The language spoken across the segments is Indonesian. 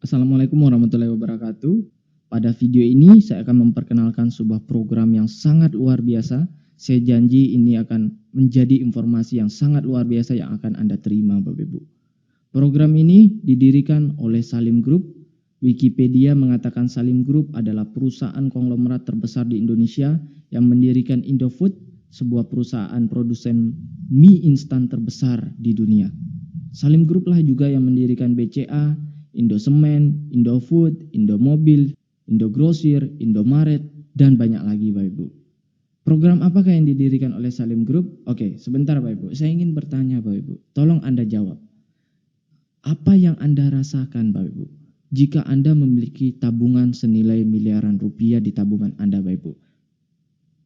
Assalamualaikum warahmatullahi wabarakatuh. Pada video ini saya akan memperkenalkan sebuah program yang sangat luar biasa. Saya janji ini akan menjadi informasi yang sangat luar biasa yang akan Anda terima, Bapak Ibu. Program ini didirikan oleh Salim Group. Wikipedia mengatakan Salim Group adalah perusahaan konglomerat terbesar di Indonesia yang mendirikan Indofood, sebuah perusahaan produsen mie instan terbesar di dunia. Salim Group lah juga yang mendirikan BCA, Indosemen, Indofood, Indomobil, Indogrosir, Indomaret, dan banyak lagi Bapak Ibu. Program apakah yang didirikan oleh Salim Group? Oke, sebentar Bapak Ibu. Saya ingin bertanya Bapak Ibu. Tolong Anda jawab. Apa yang Anda rasakan Bapak Ibu jika Anda memiliki tabungan senilai miliaran rupiah di tabungan Anda Bapak Ibu?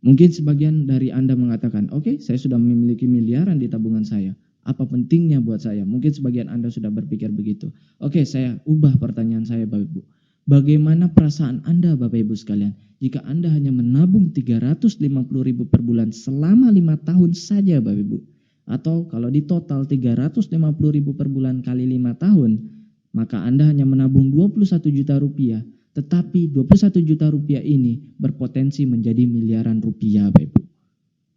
Mungkin sebagian dari Anda mengatakan, oke, saya sudah memiliki miliaran di tabungan saya. Apa pentingnya buat saya? Mungkin sebagian Anda sudah berpikir begitu. Oke, saya ubah pertanyaan saya Bapak Ibu. Bagaimana perasaan Anda Bapak Ibu sekalian jika Anda hanya menabung 350.000 per bulan selama 5 tahun saja Bapak Ibu? Atau kalau di total 350.000 per bulan kali 5 tahun, maka Anda hanya menabung 21 juta rupiah. Tetapi 21 juta rupiah ini berpotensi menjadi miliaran rupiah Bapak Ibu.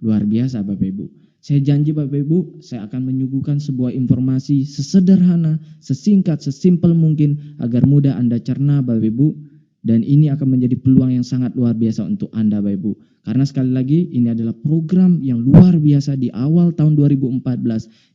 Luar biasa Bapak Ibu. Saya janji Bapak Ibu, saya akan menyuguhkan sebuah informasi sesederhana, sesingkat, sesimpel mungkin agar mudah Anda cerna Bapak Ibu. Dan ini akan menjadi peluang yang sangat luar biasa untuk Anda Bapak Ibu. Karena sekali lagi ini adalah program yang luar biasa di awal tahun 2014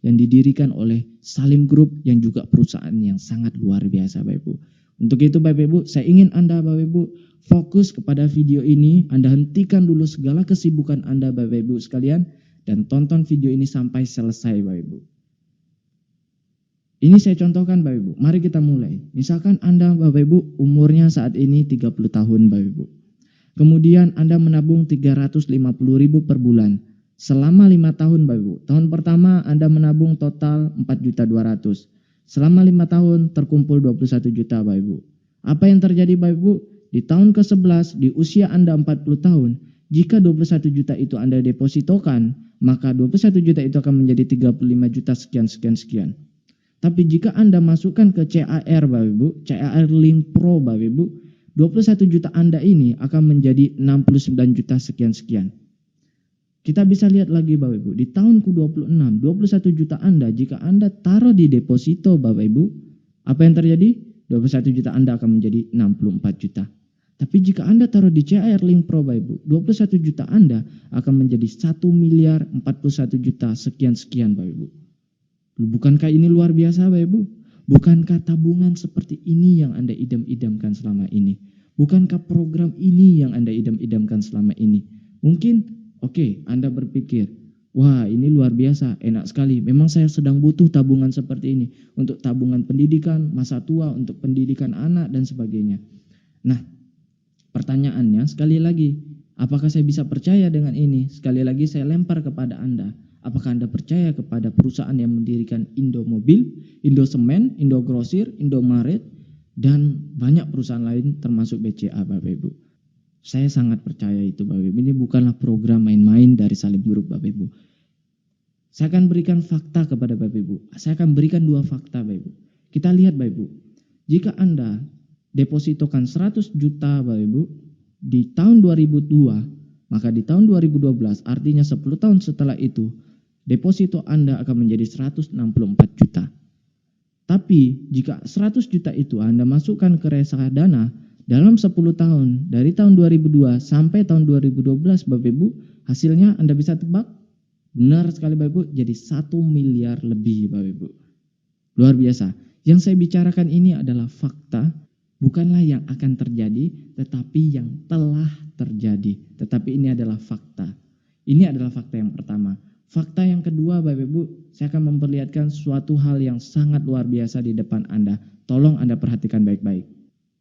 yang didirikan oleh Salim Group yang juga perusahaan yang sangat luar biasa Bapak Ibu. Untuk itu Bapak Ibu, saya ingin Anda Bapak Ibu fokus kepada video ini. Anda hentikan dulu segala kesibukan Anda Bapak Ibu sekalian dan tonton video ini sampai selesai Bapak Ibu. Ini saya contohkan Bapak Ibu. Mari kita mulai. Misalkan Anda Bapak Ibu umurnya saat ini 30 tahun Bapak Ibu. Kemudian Anda menabung 350.000 per bulan selama 5 tahun Bapak Ibu. Tahun pertama Anda menabung total 4.200.000. Selama 5 tahun terkumpul 21 juta Bapak Ibu. Apa yang terjadi Bapak Ibu? Di tahun ke-11 di usia Anda 40 tahun, jika 21 juta itu Anda depositokan, maka 21 juta itu akan menjadi 35 juta sekian. Tapi jika Anda masukkan ke CAR Bapak Ibu, CAR Link Pro Bapak Ibu, 21 juta Anda ini akan menjadi 69 juta sekian. Kita bisa lihat lagi Bapak Ibu, di tahun ke-26, 21 juta Anda, jika Anda taruh di deposito Bapak Ibu, apa yang terjadi? 21 juta Anda akan menjadi 64 juta. Tapi jika Anda taruh di CAR Link Pro Bapak Ibu, 21 juta Anda akan menjadi 1.041 juta sekian Bapak Ibu. Bukankah ini luar biasa Bapak Ibu? Bukankah tabungan seperti ini yang Anda idam-idamkan selama ini? Bukankah program ini yang Anda idam-idamkan selama ini? Mungkin oke, Anda berpikir, wah ini luar biasa, enak sekali. Memang saya sedang butuh tabungan seperti ini. Untuk tabungan pendidikan, masa tua, untuk pendidikan anak, dan sebagainya. Nah, pertanyaannya sekali lagi, apakah saya bisa percaya dengan ini? Sekali lagi saya lempar kepada Anda. Apakah Anda percaya kepada perusahaan yang mendirikan Indomobil, Indosemen, Indogrosir, Indomaret, dan banyak perusahaan lain termasuk BCA Bapak Ibu? Saya sangat percaya itu Bapak Ibu. Ini bukanlah program main-main dari Salim Group Bapak Ibu. Saya akan berikan fakta kepada Bapak Ibu. Saya akan berikan 2 fakta Bapak Ibu. Kita lihat Bapak Ibu. Jika Anda depositokan 100 juta Bapak Ibu di tahun 2002, maka di tahun 2012 artinya 10 tahun setelah itu deposito Anda akan menjadi 164 juta. Tapi jika 100 juta itu Anda masukkan ke reksadana dalam 10 tahun, dari tahun 2002 sampai tahun 2012 Bapak Ibu, hasilnya Anda bisa tebak? Benar sekali Bapak Ibu, jadi 1 miliar lebih Bapak Ibu. Luar biasa. Yang saya bicarakan ini adalah fakta, bukanlah yang akan terjadi, tetapi yang telah terjadi. Tetapi ini adalah fakta. Ini adalah fakta yang pertama. Fakta yang kedua Bapak Ibu, saya akan memperlihatkan suatu hal yang sangat luar biasa di depan Anda. Tolong Anda perhatikan baik-baik.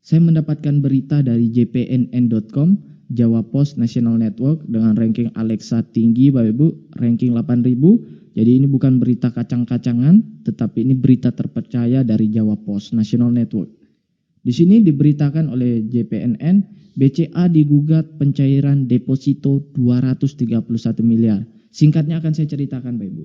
Saya mendapatkan berita dari jpnn.com, Jawa Post National Network dengan ranking Alexa tinggi Bapak Ibu, ranking 8.000. Jadi ini bukan berita kacang-kacangan, tetapi ini berita terpercaya dari Jawa Post National Network. Di sini diberitakan oleh JPNN, BCA digugat pencairan deposito 231 miliar. Singkatnya akan saya ceritakan Bapak Ibu.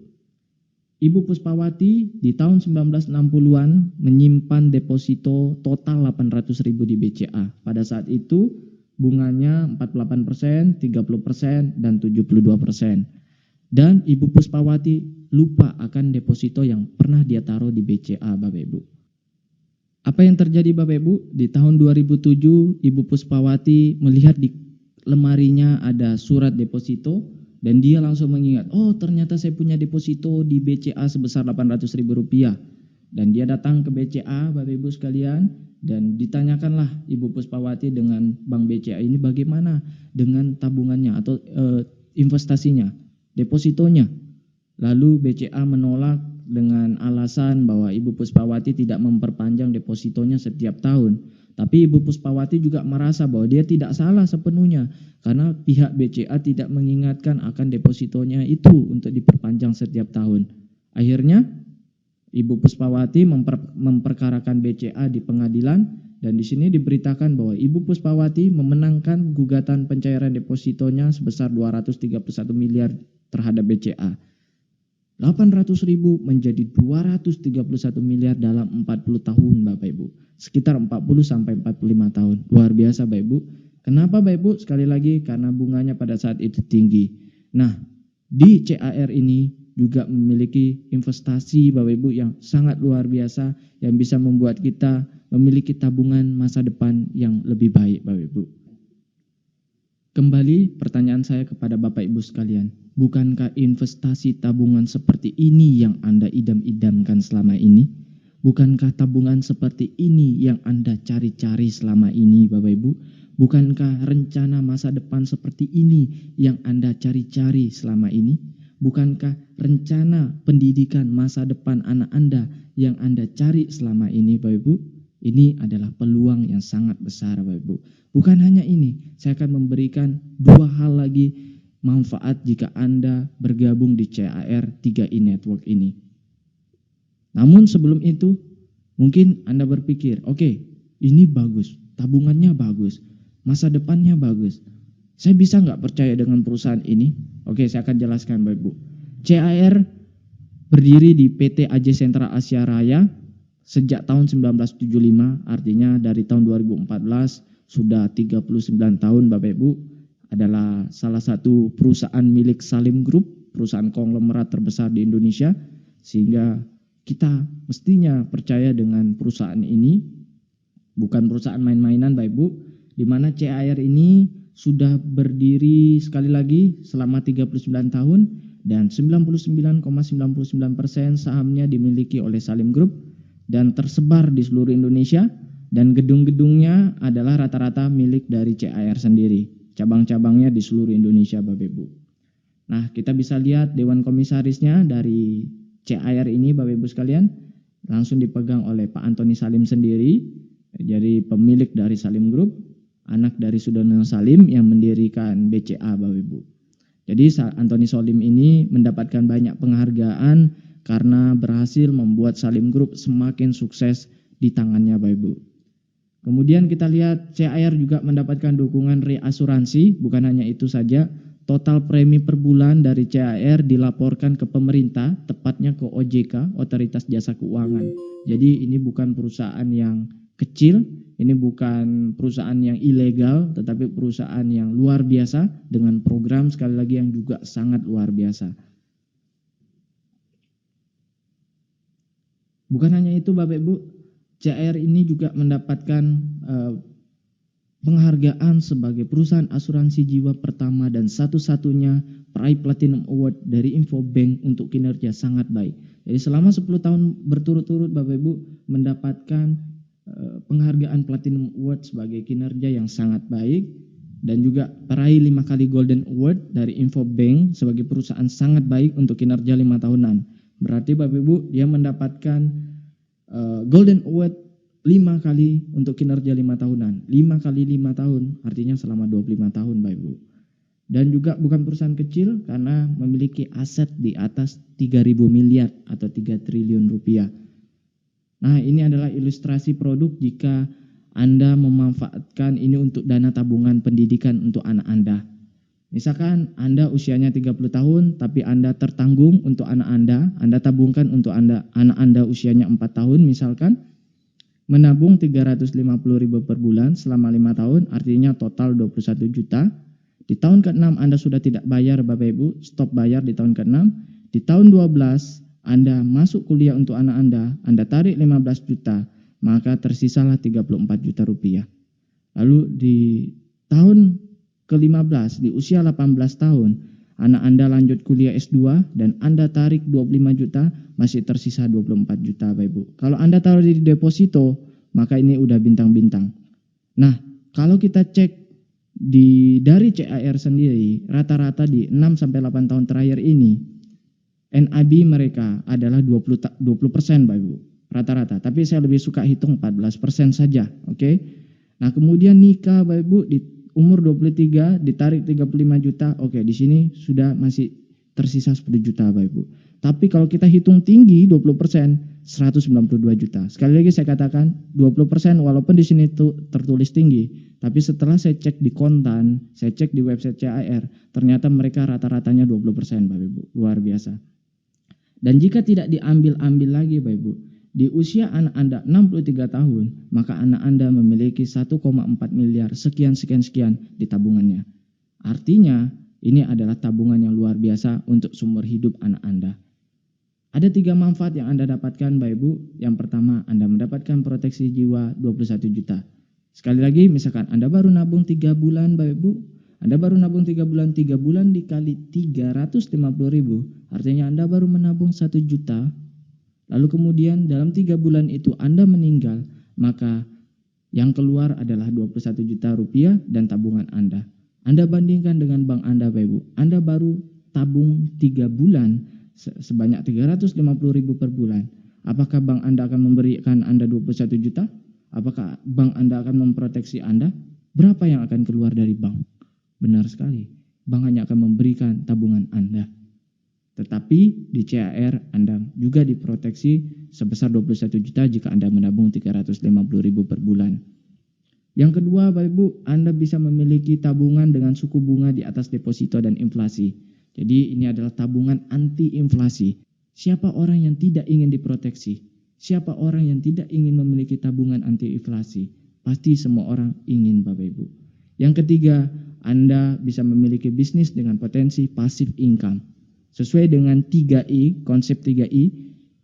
Ibu Puspawati di tahun 1960-an menyimpan deposito total 800.000 di BCA. Pada saat itu bunganya 48%, 30%, dan 72%. Dan Ibu Puspawati lupa akan deposito yang pernah dia taruh di BCA, Bapak Ibu. Apa yang terjadi Bapak Ibu? Di tahun 2007 Ibu Puspawati melihat di lemarinya ada surat deposito dan dia langsung mengingat, oh ternyata saya punya deposito di BCA sebesar 800.000 rupiah. Dan dia datang ke BCA Bapak Ibu sekalian dan ditanyakanlah Ibu Puspawati dengan Bank BCA ini bagaimana dengan tabungannya atau investasinya, depositonya. Lalu BCA menolak dengan alasan bahwa Ibu Puspawati tidak memperpanjang depositonya setiap tahun. Tapi Ibu Puspawati juga merasa bahwa dia tidak salah sepenuhnya karena pihak BCA tidak mengingatkan akan depositonya itu untuk diperpanjang setiap tahun. Akhirnya Ibu Puspawati memperkarakan BCA di pengadilan dan di sini diberitakan bahwa Ibu Puspawati memenangkan gugatan pencairan depositonya sebesar 231 miliar terhadap BCA. 800.000 menjadi 231 miliar dalam 40 tahun Bapak Ibu. Sekitar 40 sampai 45 tahun. Luar biasa Bapak Ibu. Kenapa Bapak Ibu? Sekali lagi karena bunganya pada saat itu tinggi. Nah, di CAR ini juga memiliki investasi Bapak Ibu yang sangat luar biasa yang bisa membuat kita memiliki tabungan masa depan yang lebih baik Bapak Ibu. Kembali pertanyaan saya kepada Bapak Ibu sekalian, bukankah investasi tabungan seperti ini yang Anda idam-idamkan selama ini? Bukankah tabungan seperti ini yang Anda cari-cari selama ini Bapak Ibu? Bukankah rencana masa depan seperti ini yang Anda cari-cari selama ini? Bukankah rencana pendidikan masa depan anak Anda yang Anda cari selama ini Bapak Ibu? Ini adalah peluang yang sangat besar Bapak Ibu. Bukan hanya ini, saya akan memberikan dua hal lagi manfaat jika Anda bergabung di CAR 3i Network ini. Namun sebelum itu, mungkin Anda berpikir, oke, ini bagus, tabungannya bagus, masa depannya bagus. Saya bisa nggak percaya dengan perusahaan ini? Oke, saya akan jelaskan Bapak Ibu. CAR berdiri di PT AJ Sentra Asia Raya sejak tahun 1975, artinya dari tahun 2014 sudah 39 tahun Bapak Ibu, adalah salah satu perusahaan milik Salim Group, perusahaan konglomerat terbesar di Indonesia, sehingga kita mestinya percaya dengan perusahaan ini, bukan perusahaan main-mainan Bapak Ibu, di mana CAR ini sudah berdiri sekali lagi selama 39 tahun dan 99,99% sahamnya dimiliki oleh Salim Group dan tersebar di seluruh Indonesia dan gedung-gedungnya adalah rata-rata milik dari CAR sendiri. Cabang-cabangnya di seluruh Indonesia Bapak Ibu. Nah, kita bisa lihat Dewan Komisarisnya dari CAR ini Bapak Ibu sekalian langsung dipegang oleh Pak Antoni Salim sendiri, jadi pemilik dari Salim Group, anak dari Sudono Salim yang mendirikan BCA Bapak Ibu. Jadi Antoni Salim ini mendapatkan banyak penghargaan karena berhasil membuat Salim Group semakin sukses di tangannya Bapak Ibu. Kemudian kita lihat CAR juga mendapatkan dukungan reasuransi, bukan hanya itu saja, total premi per bulan dari CAR dilaporkan ke pemerintah, tepatnya ke OJK, Otoritas Jasa Keuangan. Jadi ini bukan perusahaan yang kecil, ini bukan perusahaan yang ilegal, tetapi perusahaan yang luar biasa dengan program sekali lagi yang juga sangat luar biasa. Bukan hanya itu Bapak Ibu, CAR ini juga mendapatkan penghargaan sebagai perusahaan asuransi jiwa pertama dan satu-satunya peraih Platinum Award dari Infobank untuk kinerja sangat baik. Jadi selama 10 tahun berturut-turut Bapak Ibu mendapatkan penghargaan Platinum Award sebagai kinerja yang sangat baik dan juga peraih 5 kali Golden Award dari Infobank sebagai perusahaan sangat baik untuk kinerja 5 tahunan. Berarti Bapak Ibu dia mendapatkan Golden Award 5 kali untuk kinerja 5 tahunan. 5 kali 5 tahun artinya selama 25 tahun Bapak Ibu. Dan juga bukan perusahaan kecil karena memiliki aset di atas 3.000 miliar atau 3 triliun rupiah. Nah, ini adalah ilustrasi produk jika Anda memanfaatkan ini untuk dana tabungan pendidikan untuk anak Anda. Misalkan Anda usianya 30 tahun, tapi Anda tertanggung untuk anak Anda tabungkan untuk anak Anda usianya 4 tahun misalkan, menabung 350.000 per bulan selama 5 tahun, artinya total 21 juta. Di tahun ke-6 Anda sudah tidak bayar Bapak Ibu, stop bayar di tahun ke-6. Di tahun 12 Anda masuk kuliah untuk anak Anda tarik 15 juta, maka tersisalah 34 juta rupiah. Lalu di tahun ke-15, di usia 18 tahun, anak Anda lanjut kuliah S2 dan Anda tarik 25 juta, masih tersisa 24 juta Bapak Ibu. Kalau Anda taruh di deposito, maka ini udah bintang-bintang. Nah, kalau kita cek dari CAR sendiri, rata-rata di 6-8 tahun terakhir ini, NAB mereka adalah 20% Bapak Ibu, rata-rata. Tapi saya lebih suka hitung 14% saja, oke? Nah, kemudian nikah Bapak Ibu di umur 23 ditarik 35 juta, oke, di sini sudah masih tersisa 10 juta Bapak Ibu. Tapi kalau kita hitung tinggi 20%, 192 juta. Sekali lagi saya katakan 20% walaupun di sini tertulis tinggi, tapi setelah saya cek di kontan, saya cek di website CAR, ternyata mereka rata-ratanya 20% Bapak Ibu. Luar biasa. Dan jika tidak diambil-ambil lagi Bapak Ibu, di usia anak Anda 63 tahun, maka anak Anda memiliki 1,4 miliar sekian di tabungannya. Artinya, ini adalah tabungan yang luar biasa untuk seumur hidup anak Anda. Ada 3 manfaat yang Anda dapatkan Bapak Ibu. Yang pertama, Anda mendapatkan proteksi jiwa 21 juta. Sekali lagi, misalkan Anda baru nabung 3 bulan Bapak Ibu, Anda baru nabung 3 bulan dikali 350.000, artinya Anda baru menabung 1 juta. Lalu kemudian dalam 3 bulan itu Anda meninggal, maka yang keluar adalah 21 juta rupiah dan tabungan Anda. Anda bandingkan dengan bank Anda Bapak Ibu, Anda baru tabung 3 bulan sebanyak 350.000 per bulan. Apakah bank Anda akan memberikan Anda 21 juta? Apakah bank Anda akan memproteksi Anda? Berapa yang akan keluar dari bank? Benar sekali, bank hanya akan memberikan tabungan Anda. Tetapi di CAR Anda juga diproteksi sebesar 21 juta jika Anda menabung 350.000 per bulan. Yang kedua Bapak Ibu, Anda bisa memiliki tabungan dengan suku bunga di atas deposito dan inflasi. Jadi ini adalah tabungan anti inflasi. Siapa orang yang tidak ingin diproteksi? Siapa orang yang tidak ingin memiliki tabungan anti inflasi? Pasti semua orang ingin Bapak Ibu. Yang ketiga, Anda bisa memiliki bisnis dengan potensi passive income. Sesuai dengan 3I, konsep 3I,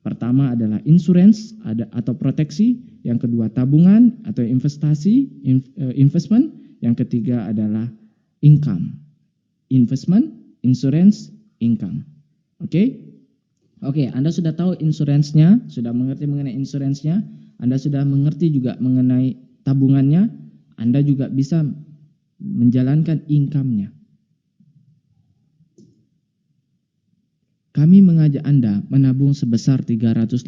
pertama adalah insurance atau proteksi, yang kedua tabungan atau investasi, investment, yang ketiga adalah income. Investment, insurance, income. Oke? Oke, Anda sudah tahu insurance-nya, sudah mengerti mengenai insurance-nya, Anda sudah mengerti juga mengenai tabungannya, Anda juga bisa menjalankan income-nya. Kami mengajak Anda menabung sebesar 350.000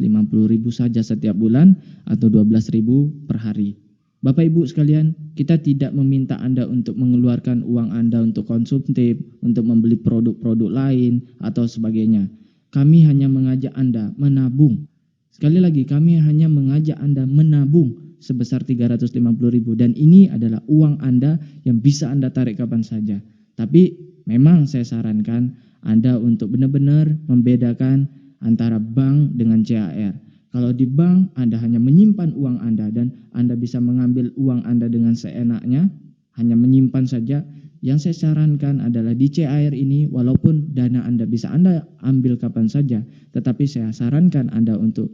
saja setiap bulan atau 12.000 per hari. Bapak Ibu sekalian, kita tidak meminta Anda untuk mengeluarkan uang Anda untuk konsumtif, untuk membeli produk-produk lain atau sebagainya. Kami hanya mengajak Anda menabung. Sekali lagi, kami hanya mengajak Anda menabung sebesar 350.000 dan ini adalah uang Anda yang bisa Anda tarik kapan saja. Tapi memang saya sarankan Anda untuk benar-benar membedakan antara bank dengan CAR. Kalau di bank Anda hanya menyimpan uang Anda dan Anda bisa mengambil uang Anda dengan seenaknya, hanya menyimpan saja. Yang saya sarankan adalah di CAR ini walaupun dana Anda bisa Anda ambil kapan saja, tetapi saya sarankan Anda untuk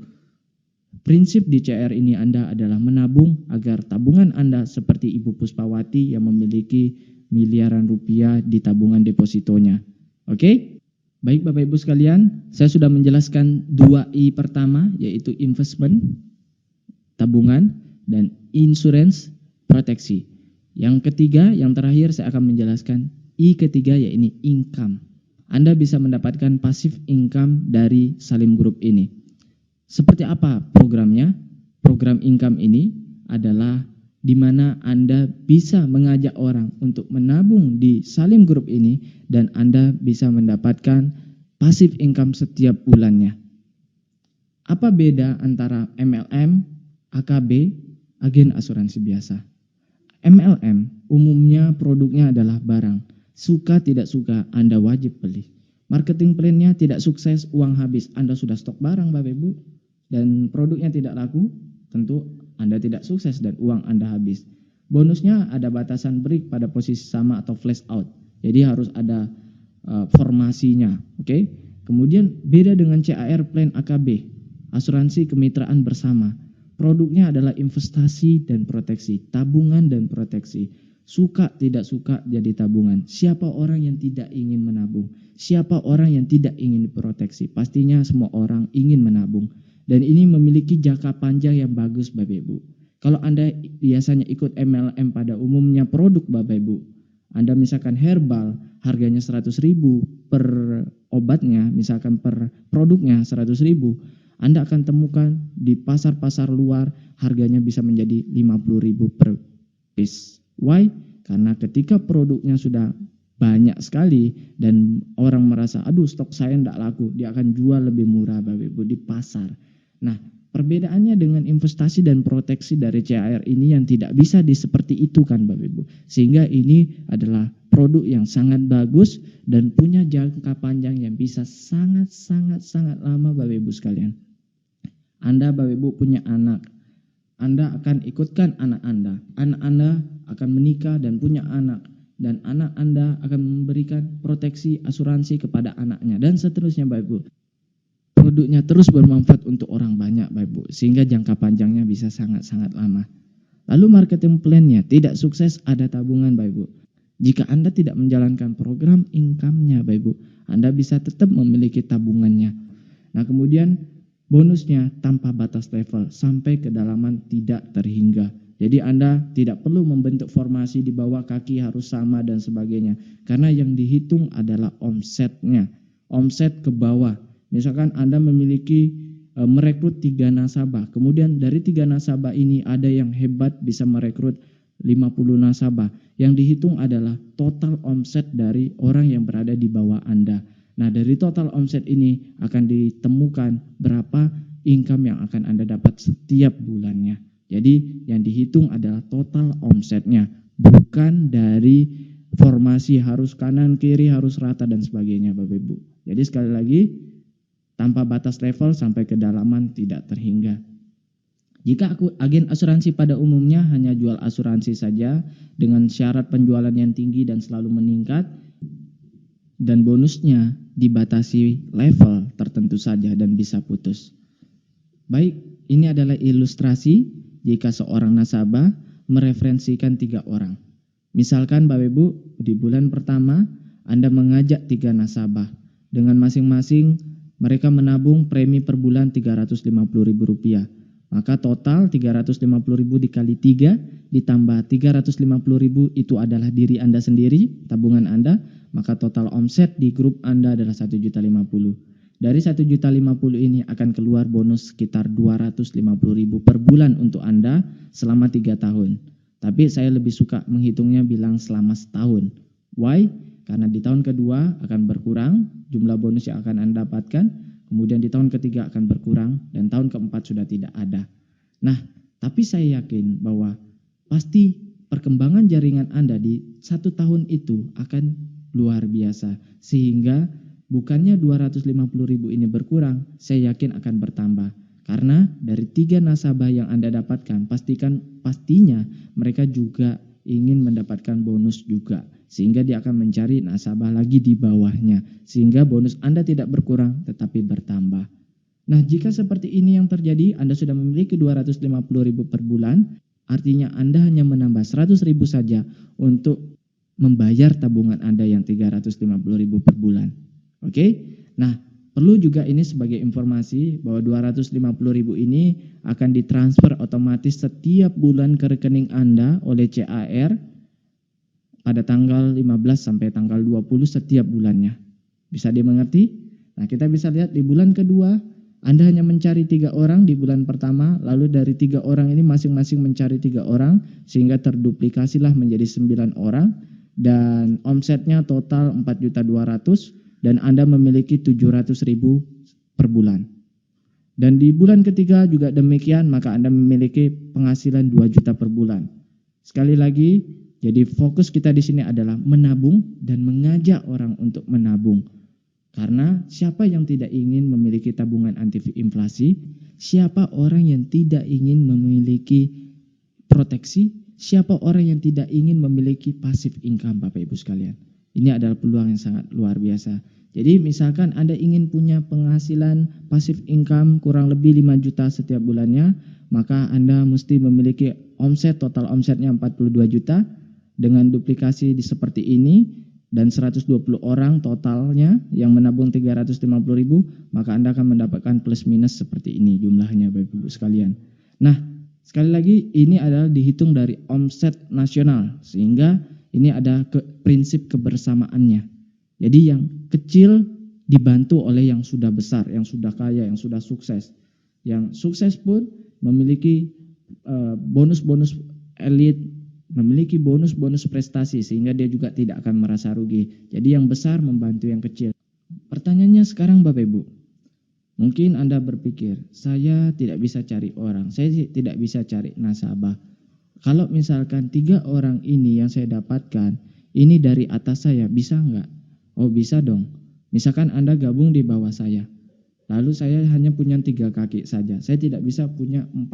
prinsip di CAR ini Anda adalah menabung agar tabungan Anda seperti Ibu Puspawati yang memiliki miliaran rupiah di tabungan depositonya. Oke? Baik Bapak Ibu sekalian, saya sudah menjelaskan 2I pertama yaitu investment, tabungan, dan insurance, proteksi. Yang ketiga, yang terakhir saya akan menjelaskan I ketiga yaitu income. Anda bisa mendapatkan passive income dari Salim Group ini. Seperti apa programnya? Program income ini adalah di mana Anda bisa mengajak orang untuk menabung di Salim Group ini dan Anda bisa mendapatkan passive income setiap bulannya. Apa beda antara MLM, AKB, agen asuransi biasa? MLM umumnya produknya adalah barang, Suka tidak suka, Anda wajib beli. Marketing plan-nya tidak sukses, uang habis, Anda sudah stok barang Bapak Ibu, dan produknya tidak laku, tentu Anda tidak sukses dan uang Anda habis. Bonusnya ada batasan break pada posisi sama atau flash out. Jadi harus ada formasinya, oke? Kemudian beda dengan CAR plan AKB, asuransi kemitraan bersama. Produknya adalah investasi dan proteksi, tabungan dan proteksi. Suka tidak suka jadi tabungan. Siapa orang yang tidak ingin menabung? Siapa orang yang tidak ingin diproteksi? Pastinya semua orang ingin menabung. Dan ini memiliki jangka panjang yang bagus Bapak Ibu. Kalau Anda biasanya ikut MLM pada umumnya produk Bapak Ibu, Anda misalkan herbal, harganya 100.000 per obatnya, misalkan per produknya 100.000, Anda akan temukan di pasar-pasar luar harganya bisa menjadi 50.000 per piece. Why? Karena ketika produknya sudah banyak sekali dan orang merasa, aduh stok saya tidak laku, dia akan jual lebih murah Bapak Ibu di pasar. Nah, perbedaannya dengan investasi dan proteksi dari CAR ini yang tidak bisa seperti itu kan Bapak Ibu. Sehingga ini adalah produk yang sangat bagus dan punya jangka panjang yang bisa sangat lama Bapak Ibu sekalian. Anda Bapak Ibu punya anak, Anda akan ikutkan anak Anda akan menikah dan punya anak, dan anak Anda akan memberikan proteksi asuransi kepada anaknya, dan seterusnya Bapak Ibu. Produknya terus bermanfaat untuk orang banyak Bapak Ibu, sehingga jangka panjangnya bisa sangat lama. Lalu marketing plan-nya tidak sukses, ada tabungan Bapak Ibu. Jika Anda tidak menjalankan program income-nya Bapak Ibu, Anda bisa tetap memiliki tabungannya. Nah kemudian bonusnya tanpa batas level sampai kedalaman tidak terhingga. Jadi Anda tidak perlu membentuk formasi di bawah kaki harus sama dan sebagainya. Karena yang dihitung adalah omsetnya. Omset ke bawah. Misalkan Anda memiliki merekrut 3 nasabah. Kemudian dari 3 nasabah ini ada yang hebat bisa merekrut 50 nasabah. Yang dihitung adalah total omset dari orang yang berada di bawah Anda. Nah dari total omset ini akan ditemukan berapa income yang akan Anda dapat setiap bulannya. Jadi yang dihitung adalah total omsetnya, bukan dari formasi harus kanan kiri harus rata dan sebagainya Bapak Ibu. Jadi sekali lagi tanpa batas level sampai kedalaman tidak terhingga. Jika agen asuransi pada umumnya hanya jual asuransi saja dengan syarat penjualan yang tinggi dan selalu meningkat, dan bonusnya dibatasi level tertentu saja dan bisa putus. Baik, ini adalah ilustrasi jika seorang nasabah mereferensikan 3 orang. Misalkan Bapak Ibu di bulan pertama Anda mengajak 3 nasabah dengan masing-masing mereka menabung premi per bulan Rp350.000. Maka total Rp350.000 dikali 3 ditambah Rp350.000 itu adalah diri Anda sendiri, tabungan Anda, maka total omset di grup Anda adalah Rp1.050.000. Dari Rp1.050.000 ini akan keluar bonus sekitar Rp250.000 per bulan untuk Anda selama 3 tahun. Tapi saya lebih suka menghitungnya bilang selama setahun. Why? Karena di tahun kedua akan berkurang jumlah bonus yang akan Anda dapatkan. Kemudian di tahun ketiga akan berkurang dan tahun keempat sudah tidak ada. Nah, tapi saya yakin bahwa pasti perkembangan jaringan Anda di 1 tahun itu akan luar biasa. Sehingga bukannya Rp250.000 ini berkurang, saya yakin akan bertambah. Karena dari 3 nasabah yang Anda dapatkan, pastinya mereka juga ingin mendapatkan bonus juga. Sehingga dia akan mencari nasabah lagi di bawahnya. Sehingga bonus Anda tidak berkurang tetapi bertambah. Nah jika seperti ini yang terjadi, Anda sudah memiliki Rp250.000 per bulan. Artinya Anda hanya menambah Rp100.000 saja untuk membayar tabungan Anda yang Rp350.000 per bulan. Oke? Nah perlu juga ini sebagai informasi bahwa Rp250.000 ini akan ditransfer otomatis setiap bulan ke rekening Anda oleh CAR pada tanggal 15 sampai tanggal 20 setiap bulannya. Bisa dimengerti? Nah kita bisa lihat di bulan kedua Anda hanya mencari 3 orang di bulan pertama, lalu dari 3 orang ini masing-masing mencari 3 orang sehingga terduplikasilah menjadi 9 orang dan omsetnya total 4.200.000 dan Anda memiliki 700.000 per bulan. Dan di bulan ketiga juga demikian, maka Anda memiliki penghasilan 2 juta per bulan. Sekali lagi, Jadi fokus kita di sini adalah menabung dan mengajak orang untuk menabung. Karena siapa yang tidak ingin memiliki tabungan anti inflasi? Siapa orang yang tidak ingin memiliki proteksi? Siapa orang yang tidak ingin memiliki passive income, Bapak Ibu sekalian? Ini adalah peluang yang sangat luar biasa. Jadi misalkan Anda ingin punya penghasilan passive income kurang lebih 5 juta setiap bulannya, maka Anda mesti memiliki total omsetnya 42 juta dengan duplikasi seperti ini dan 120 orang totalnya yang menabung 350.000, maka Anda akan mendapatkan plus minus seperti ini jumlahnya Bapak Ibu sekalian. Nah, sekali lagi ini adalah dihitung dari omset nasional sehingga ini ada prinsip kebersamaannya. Jadi yang kecil dibantu oleh yang sudah besar, yang sudah kaya, yang sudah sukses. Yang sukses pun memiliki bonus-bonus elit, memiliki bonus-bonus prestasi sehingga dia juga tidak akan merasa rugi. Jadi yang besar membantu yang kecil. Pertanyaannya sekarang Bapak Ibu, mungkin Anda berpikir, saya tidak bisa cari orang, saya tidak bisa cari nasabah. Kalau misalkan 3 orang ini yang saya dapatkan, ini dari atas saya, bisa enggak? Oh bisa dong. Misalkan Anda gabung di bawah saya, lalu saya hanya punya 3 kaki saja, saya tidak bisa punya 4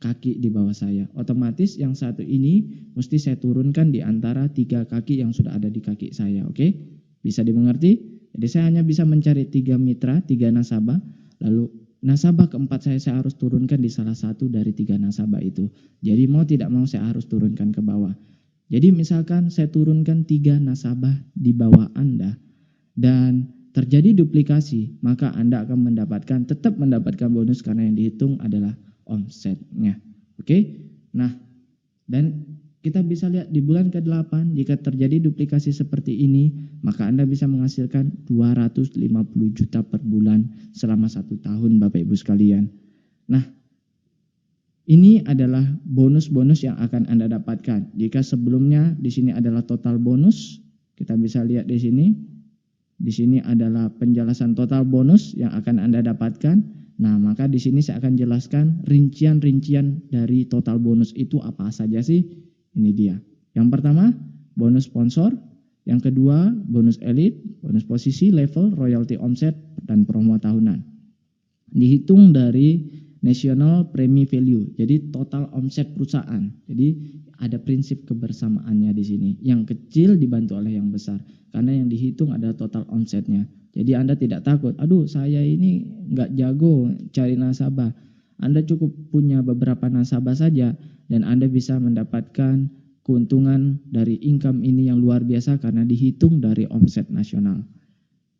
kaki di bawah saya. Otomatis yang satu ini mesti saya turunkan di antara 3 kaki yang sudah ada di kaki saya, oke? Bisa dimengerti? Jadi saya hanya bisa mencari 3 mitra, 3 nasabah, lalu nasabah keempat saya harus turunkan di salah satu dari 3 nasabah itu. Jadi mau tidak mau saya harus turunkan ke bawah. Jadi misalkan saya turunkan 3 nasabah di bawah Anda dan terjadi duplikasi, maka Anda akan tetap mendapatkan bonus karena yang dihitung adalah omsetnya. Oke? Nah, dan kita bisa lihat di bulan ke-8 jika terjadi duplikasi seperti ini, maka Anda bisa menghasilkan 250 juta per bulan selama 1 tahun Bapak Ibu sekalian. Nah, ini adalah bonus-bonus yang akan Anda dapatkan. Jika sebelumnya di sini adalah total bonus, kita bisa lihat di sini. Di sini adalah penjelasan total bonus yang akan Anda dapatkan. Nah, maka di sini saya akan jelaskan rincian-rincian dari total bonus itu apa saja sih. Ini dia. Yang pertama, bonus sponsor. Yang kedua, bonus elit, bonus posisi, level, royalty omset, dan promo tahunan. Dihitung dari national premi value. Jadi total omset perusahaan. Jadi ada prinsip kebersamaannya di sini. Yang kecil dibantu oleh yang besar. Karena yang dihitung adalah total omsetnya. Jadi Anda tidak takut, aduh saya ini nggak jago cari nasabah. Anda cukup punya beberapa nasabah saja dan Anda bisa mendapatkan keuntungan dari income ini yang luar biasa karena dihitung dari omset nasional.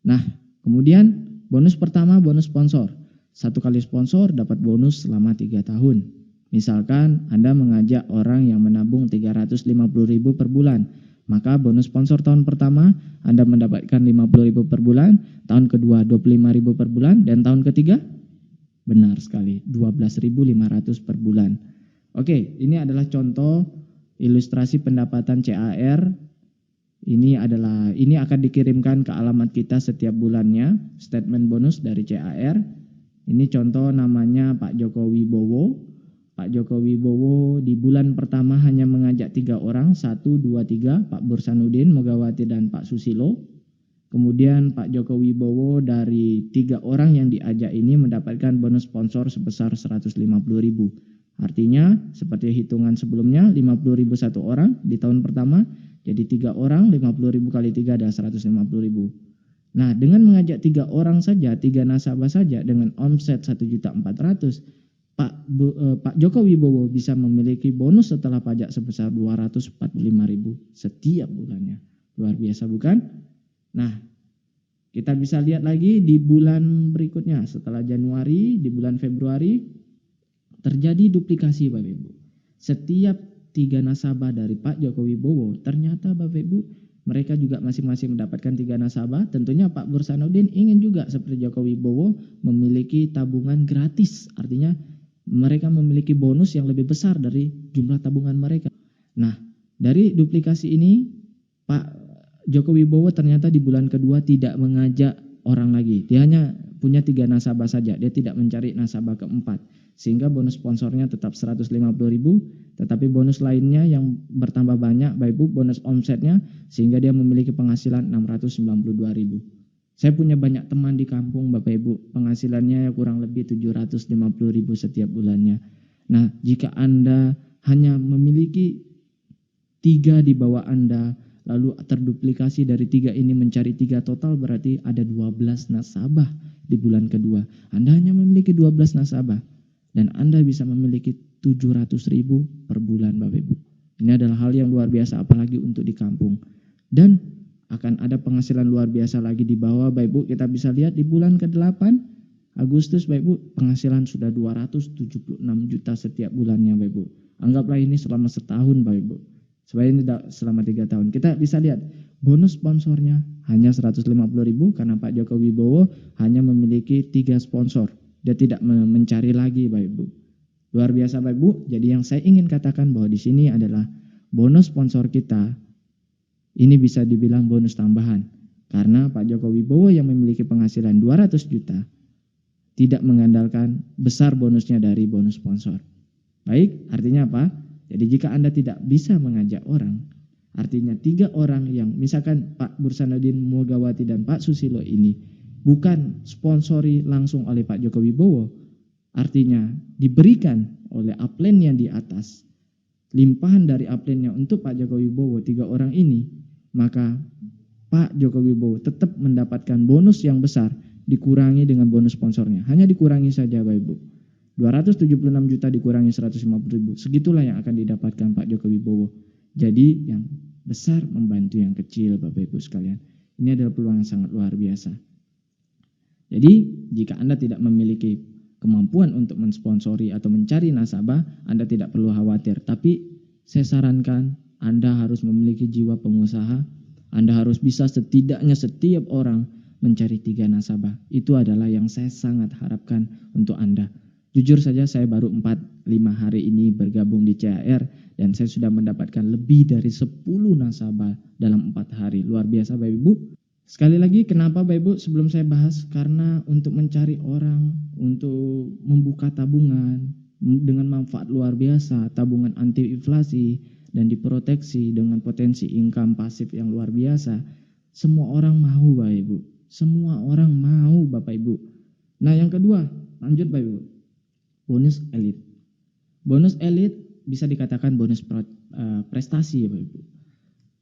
Nah, kemudian bonus pertama bonus sponsor. 1 kali sponsor dapat bonus selama 3 tahun. Misalkan Anda mengajak orang yang menabung 350.000 per bulan. Maka bonus sponsor tahun pertama Anda mendapatkan 50.000 per bulan, tahun kedua 25.000 per bulan, dan tahun ketiga benar sekali 12.500 per bulan. Oke, ini adalah contoh ilustrasi pendapatan CAR. Ini akan dikirimkan ke alamat kita setiap bulannya, statement bonus dari CAR. Ini contoh namanya Pak Joko Wibowo. Pak Joko Wibowo di bulan pertama hanya mengajak 3 orang, 1, 2, 3, Pak Bursanuddin, Megawati, dan Pak Susilo. Kemudian Pak Joko Wibowo dari 3 orang yang diajak ini mendapatkan bonus sponsor sebesar 150.000. Artinya seperti hitungan sebelumnya 50.000 1 orang di tahun pertama, jadi 3 orang 50.000 kali 3 adalah 150.000. Nah, dengan mengajak 3 orang saja, 3 nasabah saja dengan omset 1.400.000, Pak Joko Wibowo bisa memiliki bonus setelah pajak sebesar 245.000 setiap bulannya. Luar biasa bukan? Nah, kita bisa lihat lagi di bulan berikutnya setelah Januari, di bulan Februari terjadi duplikasi Bapak Ibu. Setiap 3 nasabah dari Pak Joko Wibowo, ternyata Bapak Ibu mereka juga masing-masing mendapatkan 3 nasabah. Tentunya Pak Bursanuddin ingin juga seperti Joko Wibowo memiliki tabungan gratis. Artinya mereka memiliki bonus yang lebih besar dari jumlah tabungan mereka. Nah, dari duplikasi ini Pak Joko Wibowo ternyata di bulan kedua tidak mengajak orang lagi. Dia hanya punya 3 nasabah saja. Dia tidak mencari nasabah keempat. sehingga bonus sponsornya tetap 150.000, tetapi bonus lainnya yang bertambah banyak Bapak Ibu, bonus omsetnya, sehingga dia memiliki penghasilan 692.000. Saya punya banyak teman di kampung Bapak Ibu, penghasilannya kurang lebih 750.000 setiap bulannya. Nah, jika Anda hanya memiliki 3 di bawah Anda, lalu terduplikasi dari 3 ini mencari 3 total, berarti ada 12 nasabah di bulan kedua. Anda hanya memiliki 12 nasabah dan Anda bisa memiliki 700.000 per bulan Bapak Ibu. Ini adalah hal yang luar biasa, apalagi untuk di kampung. Dan akan ada penghasilan luar biasa lagi di bawah Bapak Ibu. Kita bisa lihat di bulan ke-8 Agustus Bapak Ibu, penghasilan sudah 276 juta setiap bulannya Bapak Ibu. Anggaplah ini selama setahun Bapak Ibu. Sebenarnya tidak selama 3 tahun. Kita bisa lihat bonus sponsornya hanya 150.000 karena Pak Joko Wibowo hanya memiliki 3 sponsor. Dia tidak mencari lagi Bapak Ibu. Luar biasa Bapak Ibu. Jadi yang saya ingin katakan bahwa di sini adalah bonus sponsor kita ini bisa dibilang bonus tambahan. Karena Pak Joko Wibowo yang memiliki penghasilan 200 juta tidak mengandalkan besar bonusnya dari bonus sponsor. Baik, artinya apa? Jadi jika Anda tidak bisa mengajak orang, artinya 3 orang yang misalkan Pak Bursanuddin Mogawati dan Pak Susilo ini bukan sponsori langsung oleh Pak Joko Wibowo, artinya diberikan oleh upline yang di atas, limpahan dari upline-nya untuk Pak Joko Wibowo 3 orang ini, maka Pak Joko Wibowo tetap mendapatkan bonus yang besar dikurangi dengan bonus sponsornya. Hanya dikurangi saja Bapak Ibu. 276 juta dikurangi 150.000. Segitulah yang akan didapatkan Pak Joko Wibowo. Jadi yang besar membantu yang kecil Bapak Ibu sekalian. Ini adalah peluang yang sangat luar biasa. Jadi jika Anda tidak memiliki kemampuan untuk mensponsori atau mencari nasabah, Anda tidak perlu khawatir. Tapi saya sarankan Anda harus memiliki jiwa pengusaha. Anda harus bisa setidaknya setiap orang mencari 3 nasabah. Itu adalah yang saya sangat harapkan untuk Anda. Jujur saja saya baru 4-5 hari ini bergabung di CAR dan saya sudah mendapatkan lebih dari 10 nasabah dalam 4 hari. Luar biasa Bapak Ibu. Sekali lagi kenapa Bapak Ibu sebelum saya bahas, karena untuk mencari orang, untuk membuka tabungan dengan manfaat luar biasa, tabungan anti inflasi dan diproteksi dengan potensi income pasif yang luar biasa. Semua orang mau Bapak Ibu. Semua orang mau Bapak Ibu. Nah yang kedua, lanjut Bapak Ibu. Bonus elit. Bonus elit bisa dikatakan bonus prestasi ya Bapak Ibu.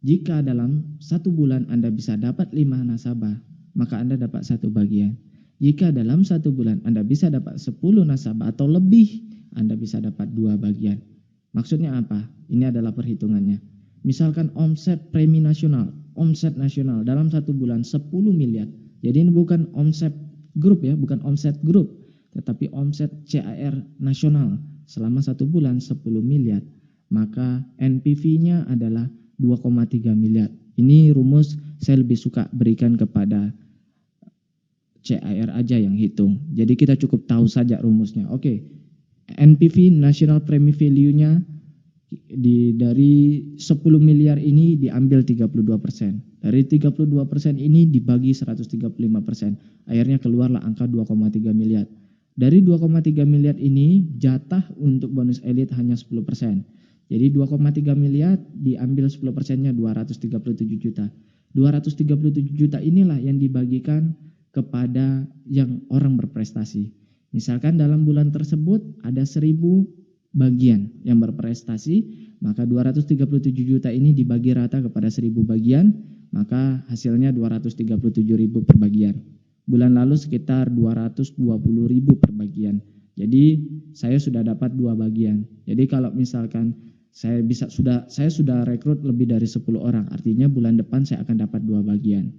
Jika dalam 1 bulan Anda bisa dapat 5 nasabah, maka Anda dapat 1 bagian. Jika dalam 1 bulan Anda bisa dapat 10 nasabah atau lebih, Anda bisa dapat 2 bagian. Maksudnya apa? Ini adalah perhitungannya. Misalkan omset premi nasional, omset nasional dalam 1 bulan 10 miliar. Jadi ini bukan omset grup ya, bukan omset grup, tetapi omset CAR nasional selama 1 bulan 10 miliar, maka NPV-nya adalah 2,3 miliar. Ini rumus saya lebih suka berikan kepada CAR aja yang hitung. Jadi kita cukup tahu saja rumusnya. Oke, NPV National Premi Value-nya dari 10 miliar ini diambil 32%. Dari 32% ini dibagi 135%. Akhirnya keluarlah angka 2,3 miliar. Dari 2,3 miliar ini jatah untuk bonus elit hanya 10%. Jadi 2,3 miliar diambil 10%-nya 237 juta. 237 juta inilah yang dibagikan kepada yang orang berprestasi. Misalkan dalam bulan tersebut ada 1.000 bagian yang berprestasi, maka 237 juta ini dibagi rata kepada 1.000 bagian, maka hasilnya 237.000 per bagian. Bulan lalu sekitar 220.000 per bagian. Jadi saya sudah dapat 2 bagian. Jadi kalau misalkan saya sudah rekrut lebih dari 10 orang, artinya bulan depan saya akan dapat 2 bagian.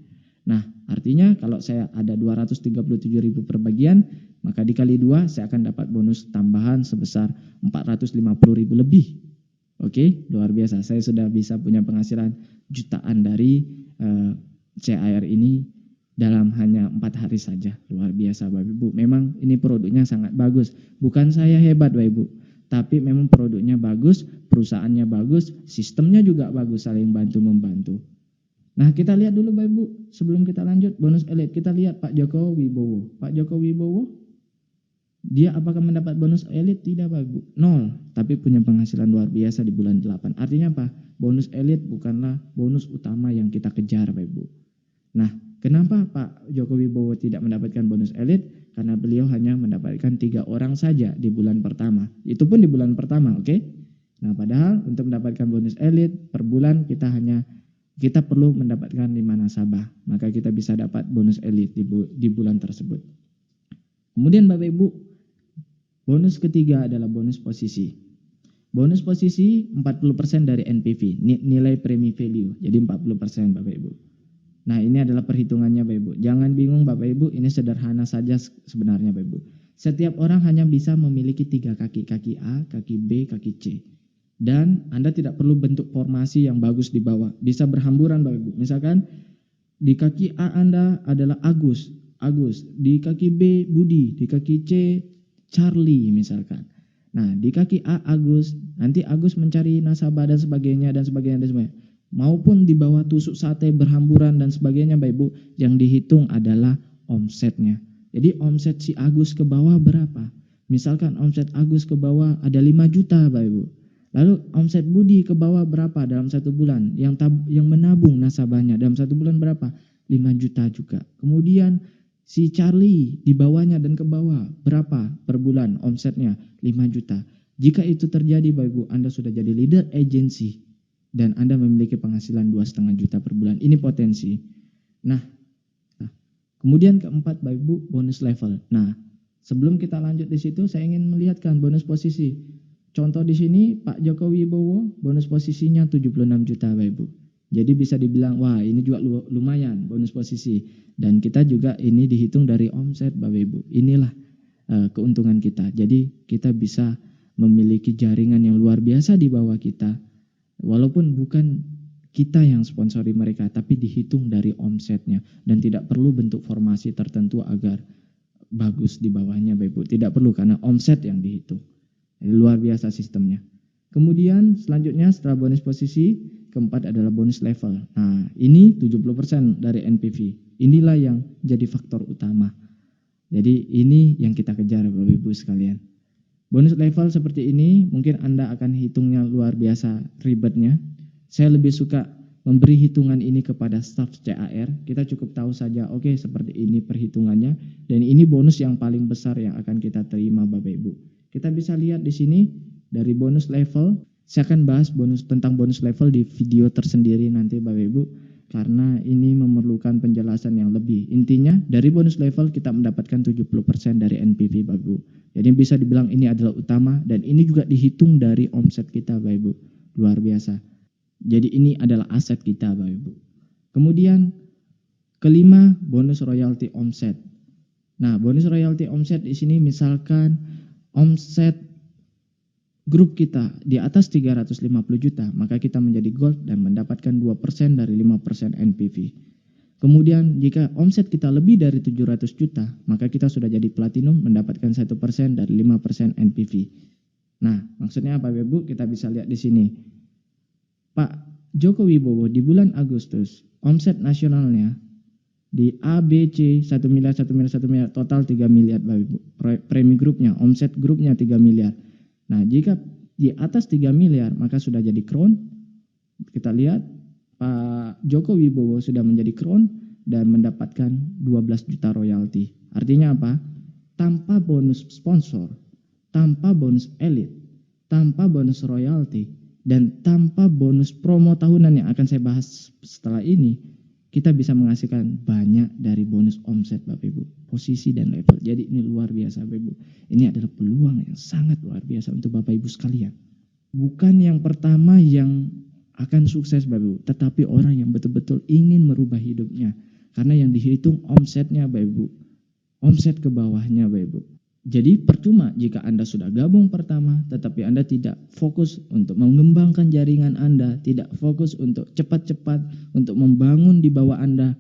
Nah, artinya kalau saya ada 237.000 per bagian, maka dikali 2 saya akan dapat bonus tambahan sebesar 450.000 lebih. Oke, luar biasa. Saya sudah bisa punya penghasilan jutaan dari CAR ini dalam hanya 4 hari saja. Luar biasa Bapak Ibu. Memang ini produknya sangat bagus. Bukan saya hebat Bapak Ibu, tapi memang produknya bagus, perusahaannya bagus, sistemnya juga bagus, saling bantu-membantu. Nah kita lihat dulu Bapak Ibu, sebelum kita lanjut bonus elit, kita lihat Pak Joko Wibowo. Pak Joko Wibowo Dia apakah mendapat bonus elit? Tidak Bapak Ibu, nol, tapi punya penghasilan luar biasa di bulan 8. Artinya apa? Bonus elit bukanlah bonus utama yang kita kejar Bapak Ibu. Nah, kenapa Pak Joko Wibowo tidak mendapatkan bonus elit? Karena beliau hanya mendapatkan 3 orang saja di bulan pertama. Itu pun di bulan pertama, oke? Nah, padahal untuk mendapatkan bonus elit per bulan kita perlu mendapatkan 5 nasabah. Maka kita bisa dapat bonus elit di bulan tersebut. Kemudian Bapak Ibu, bonus ketiga adalah bonus posisi. Bonus posisi 40% dari NPV, nilai premi value. Jadi 40% Bapak Ibu. Nah, ini adalah perhitungannya Bapak Ibu. Jangan bingung Bapak Ibu, ini sederhana saja sebenarnya Bapak Ibu. Setiap orang hanya bisa memiliki 3 kaki, kaki A, kaki B, kaki C. Dan Anda tidak perlu bentuk formasi yang bagus di bawah. Bisa berhamburan Bapak Ibu. Misalkan di kaki A Anda adalah Agus, di kaki B Budi, di kaki C Charlie misalkan. Nah, di kaki A Agus, nanti Agus mencari nasabah dan sebagainya. Maupun di bawah tusuk sate berhamburan dan sebagainya Bapak Ibu, yang dihitung adalah omsetnya. Jadi omset si Agus ke bawah berapa? Misalkan omset Agus ke bawah ada 5 juta Bapak Ibu. Lalu omset Budi ke bawah berapa dalam 1 bulan? Yang menabung nasabahnya dalam 1 bulan berapa? 5 juta juga. Kemudian si Charlie di bawahnya dan ke bawah berapa per bulan omsetnya? 5 juta. Jika itu terjadi Bapak Ibu, Anda sudah jadi leader agency dan Anda memiliki penghasilan 2,5 juta per bulan. Ini potensi. Nah, kemudian keempat Bapak Ibu, bonus level. Nah, sebelum kita lanjut di situ, saya ingin melihatkan bonus posisi. Contoh di sini Pak Joko Wibowo bonus posisinya 76 juta Bapak Ibu. Jadi bisa dibilang wah ini juga lumayan bonus posisi. Dan kita juga ini dihitung dari omset Bapak Ibu. Inilah keuntungan kita. Jadi kita bisa memiliki jaringan yang luar biasa di bawah kita. Walaupun bukan kita yang sponsori mereka, tapi dihitung dari omsetnya. Dan tidak perlu bentuk formasi tertentu agar bagus di bawahnya Bapak Ibu. Tidak perlu karena omset yang dihitung. Luar biasa sistemnya. Kemudian selanjutnya setelah bonus posisi, keempat adalah bonus level. Nah, ini 70% dari NPV. Inilah yang jadi faktor utama. Jadi ini yang kita kejar Bapak Ibu sekalian. Bonus level seperti ini mungkin Anda akan hitungnya luar biasa ribetnya. Saya lebih suka memberi hitungan ini kepada staf CAR. Kita cukup tahu saja, oke, seperti ini perhitungannya. Dan ini bonus yang paling besar yang akan kita terima Bapak Ibu. Kita bisa lihat di sini dari bonus level. Saya akan bahas tentang bonus level di video tersendiri nanti Bapak Ibu, karena ini memerlukan penjelasan yang lebih. Intinya dari bonus level kita mendapatkan 70% dari NPV Bapak Ibu. Jadi bisa dibilang ini adalah utama dan ini juga dihitung dari omset kita Bapak Ibu. Luar biasa. Jadi ini adalah aset kita Bapak Ibu. Kemudian kelima, bonus royalti omset. Nah, bonus royalti omset di sini misalkan omset grup kita di atas 350 juta, maka kita menjadi gold dan mendapatkan 2% dari 5% NPV. Kemudian jika omset kita lebih dari 700 juta, maka kita sudah jadi platinum mendapatkan 1% dari 5% NPV. Nah, maksudnya apa Bapak Ibu? Kita bisa lihat di sini. Pak Joko Wibowo di bulan Agustus, omset nasionalnya di A, B, C 1 miliar, total 3 miliar Bapak Ibu. Premi grupnya, omset grupnya 3 miliar. Nah, jika di atas 3 miliar maka sudah jadi crown. Kita lihat Pak Joko Wibowo sudah menjadi crown dan mendapatkan 12 juta royalti. Artinya apa? Tanpa bonus sponsor, tanpa bonus elit, tanpa bonus royalti, dan tanpa bonus promo tahunan yang akan saya bahas setelah ini, kita bisa menghasilkan banyak dari bonus omset Bapak Ibu, posisi dan level. Jadi ini luar biasa Bapak Ibu. Ini adalah peluang yang sangat luar biasa untuk Bapak Ibu sekalian. Bukan yang pertama yang akan sukses Bapak Ibu, tetapi orang yang betul-betul ingin merubah hidupnya. Karena yang dihitung omsetnya Bapak Ibu, omset ke bawahnya Bapak Ibu. Jadi percuma jika Anda sudah gabung pertama, tetapi Anda tidak fokus untuk mengembangkan jaringan Anda, tidak fokus untuk cepat-cepat untuk membangun di bawah Anda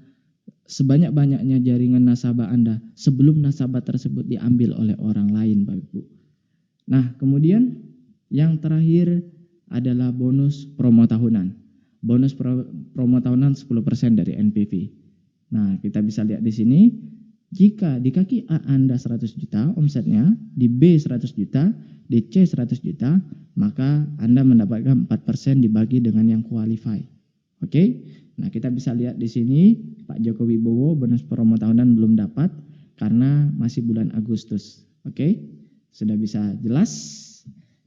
sebanyak-banyaknya jaringan nasabah Anda sebelum nasabah tersebut diambil oleh orang lain Bapak Ibu. Nah, kemudian yang terakhir adalah bonus promo tahunan. Bonus promo tahunan 10% dari NPV. Nah, kita bisa lihat di sini Jika di kaki A Anda 100 juta omsetnya, di B 100 juta, di C 100 juta, maka Anda mendapatkan 4% dibagi dengan yang qualify. Oke? Nah, kita bisa lihat di sini Pak Joko Wibowo bonus promo tahunan belum dapat karena masih bulan Agustus. Oke? Sudah bisa jelas?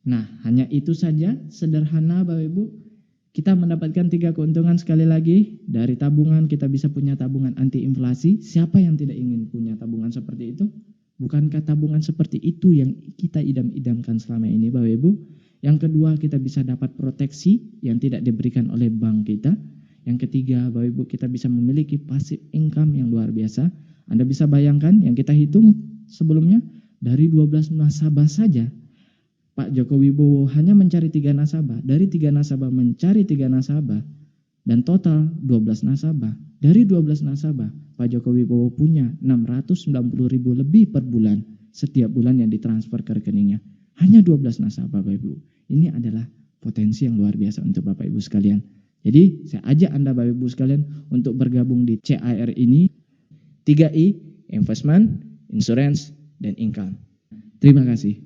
Nah, hanya itu saja, sederhana Bapak Ibu. Kita mendapatkan 3 keuntungan sekali lagi. Dari tabungan kita bisa punya tabungan anti inflasi. Siapa yang tidak ingin punya tabungan seperti itu? Bukankah tabungan seperti itu yang kita idam-idamkan selama ini Bapak Ibu? Yang kedua, kita bisa dapat proteksi yang tidak diberikan oleh bank kita. Yang ketiga, Bapak Ibu, kita bisa memiliki passive income yang luar biasa. Anda bisa bayangkan yang kita hitung sebelumnya, dari 12 nasabah saja Pak Joko Wibowo hanya mencari 3 nasabah. Dari 3 nasabah mencari 3 nasabah. Dan total 12 nasabah. Dari 12 nasabah, Pak Joko Wibowo punya 690.000 lebih per bulan. Setiap bulan yang ditransfer ke rekeningnya. Hanya 12 nasabah Bapak Ibu. Ini adalah potensi yang luar biasa untuk Bapak Ibu sekalian. Jadi saya ajak Anda Bapak Ibu sekalian untuk bergabung di CAR ini. 3I, investment, insurance, dan income. Terima kasih.